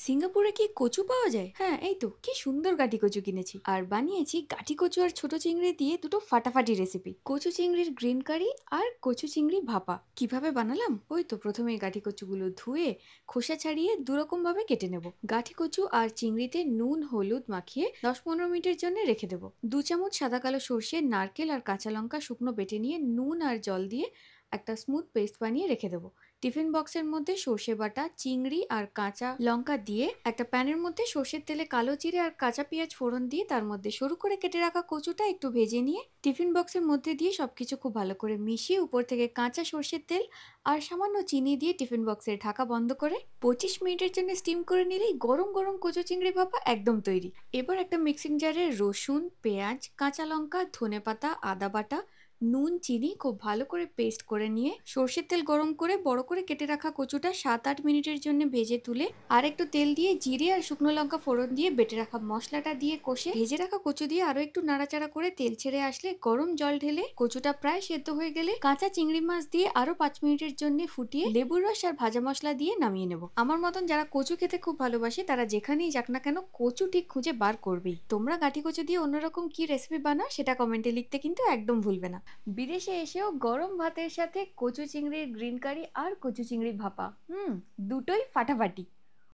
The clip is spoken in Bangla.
সিঙ্গাপুরে কি কচু পাওয়া যায়? হ্যাঁ, এই তো কি সুন্দর গাটি কচু কিনেছি আর বানিয়েছি গাটি কচু আর ছোট চিংড়ি দিয়ে দুটো ফাটাফাটি রেসিপি। কচু চিংড়ির গ্রিন কারি আর কচু চিংড়ি ভাপা। কিভাবে বানালাম? ওই তো প্রথমে গাটি কচুগুলো ধুয়ে খোসা ছাড়িয়ে দুরকম ভাবে কেটে নেব। গাটি কচু আর চিংড়িতে নুন হলুদ মাখিয়ে 10-15 মিনিটের জন্য রেখে দেবো। 2 চামচ সাদা কালো সর্ষে, নারকেল আর কাঁচা লঙ্কা শুকনো বেটে নিয়ে নুন আর জল দিয়ে একটা স্মুথ পেস্ট বানিয়ে রেখে দেবো। টিফিন বক্সের মধ্যে সর্ষে বাটা, চিংড়ি আর কাঁচা লঙ্কা দিয়ে একটা প্যানের মধ্যে সর্ষের তেলে কালো জিরে আর কাঁচা পেঁয়াজ ফোড়ন দিয়ে তার মধ্যে সরু করে কেটে রাখা কচুটা একটু ভেজে নিয়ে টিফিন বক্সের মধ্যে দিয়ে সবকিছু খুব ভালো করে মিশিয়ে উপর থেকে কাঁচা সর্ষের তেল আর সামান্য চিনি দিয়ে টিফিন বক্সের ঢাকা বন্ধ করে 25 মিনিটের জন্য স্টিম করে নিলেই গরম গরম কচু চিংড়ি ভাপা একদম তৈরি। এবার একটা মিক্সিং জারে রসুন, পেঁয়াজ, কাঁচা লঙ্কা, ধনেপাতা, আদা বাটা, নুন, চিনি খুব ভালো করে পেস্ট করে নিয়ে সর্ষের তেল গরম করে বড় করে কেটে রাখা কচুটা 7-8 মিনিটের জন্য ভেজে তুলে আর একটু তেল দিয়ে জিরে আর শুকনো লঙ্কা ফোড়ন দিয়ে বেটে রাখা মশলাটা দিয়ে কষে ভেজে রাখা কচু দিয়ে আরো একটু নাড়াচাড়া করে তেল ছেড়ে আসলে গরম জল ঢেলে কচুটা প্রায় সেদ্ধ হয়ে গেলে কাঁচা চিংড়ি মাছ দিয়ে আরো 5 মিনিটের জন্য ফুটিয়ে লেবুর রস আর ভাজা মশলা দিয়ে নামিয়ে নেব। আমার মতন যারা কচু খেতে খুব ভালোবাসে তারা যেখানেই যাক না কেন কচু ঠিক খুঁজে বার করবেই। তোমরা গাটি কচু দিয়ে অন্যরকম কি রেসিপি বানাও সেটা কমেন্টে লিখতে কিন্তু একদম ভুলবে না। বিদেশে এসেও গরম ভাতের সাথে কচু চিংড়ির গ্রিন কারি আর কচু চিংড়ি ভাপা দুটোই ফাটাফাটি।